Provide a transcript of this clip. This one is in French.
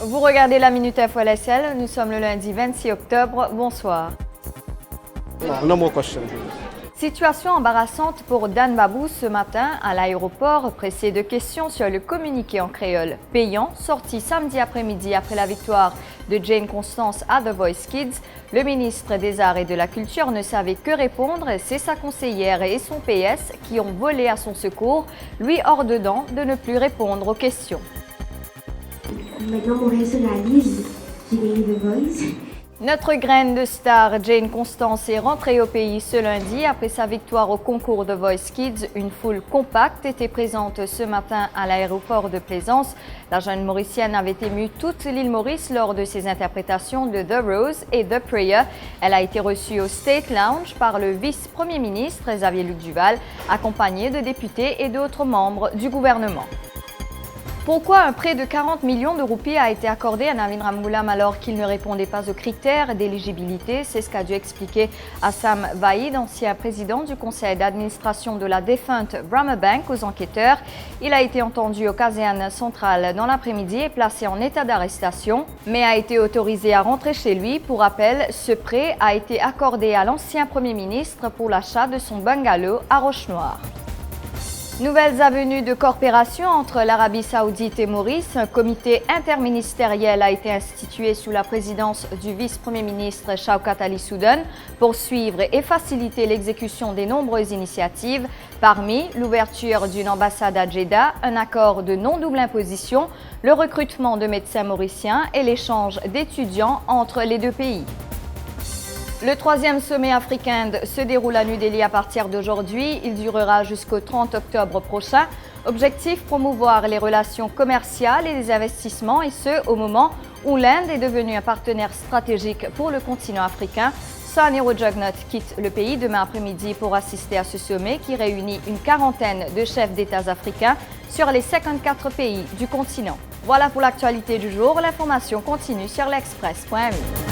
Vous regardez la Minute Info LSL, nous sommes le lundi 26 octobre, bonsoir. No more questions. Situation embarrassante pour Dan Babou ce matin à l'aéroport, pressé de questions sur le communiqué en créole payant, sorti samedi après-midi après la victoire de Jane Constance à The Voice Kids. Le ministre des Arts et de la Culture ne savait que répondre. C'est sa conseillère et son PS qui ont volé à son secours, lui hors dedans de ne plus répondre aux questions. Maintenant, mon personnalise, j'ai gagné The Voice. Notre graine de star, Jane Constance, est rentrée au pays ce lundi après sa victoire au concours The Voice Kids. Une foule compacte était présente ce matin à l'aéroport de Plaisance. La jeune Mauricienne avait ému toute l'île Maurice lors de ses interprétations de The Rose et The Prayer. Elle a été reçue au State Lounge par le vice-premier ministre Xavier-Luc Duval, accompagné de députés et d'autres membres du gouvernement. Pourquoi un prêt de 40 millions de roupies a été accordé à Navin Ramgoolam alors qu'il ne répondait pas aux critères d'éligibilité? C'est ce qu'a dû expliquer Assam Vaïd, ancien président du conseil d'administration de la défunte Brahma Bank, aux enquêteurs. Il a été entendu au caserne central dans l'après-midi et placé en état d'arrestation, mais a été autorisé à rentrer chez lui. Pour rappel, ce prêt a été accordé à l'ancien Premier ministre pour l'achat de son bungalow à Roche-Noire. Nouvelles avenues de coopération entre l'Arabie Saoudite et Maurice. Un comité interministériel a été institué sous la présidence du vice-premier ministre Shaukat Ali Soudan pour suivre et faciliter l'exécution des nombreuses initiatives. Parmi l'ouverture d'une ambassade à Jeddah, un accord de non-double imposition, le recrutement de médecins mauriciens et l'échange d'étudiants entre les deux pays. Le troisième sommet africain se déroule à New Delhi à partir d'aujourd'hui. Il durera jusqu'au 30 octobre prochain. Objectif, promouvoir les relations commerciales et les investissements, et ce, au moment où l'Inde est devenue un partenaire stratégique pour le continent africain. Saniro Jugnaut quitte le pays demain après-midi pour assister à ce sommet qui réunit une quarantaine de chefs d'État africains sur les 54 pays du continent. Voilà pour l'actualité du jour. L'information continue sur l'express.mu.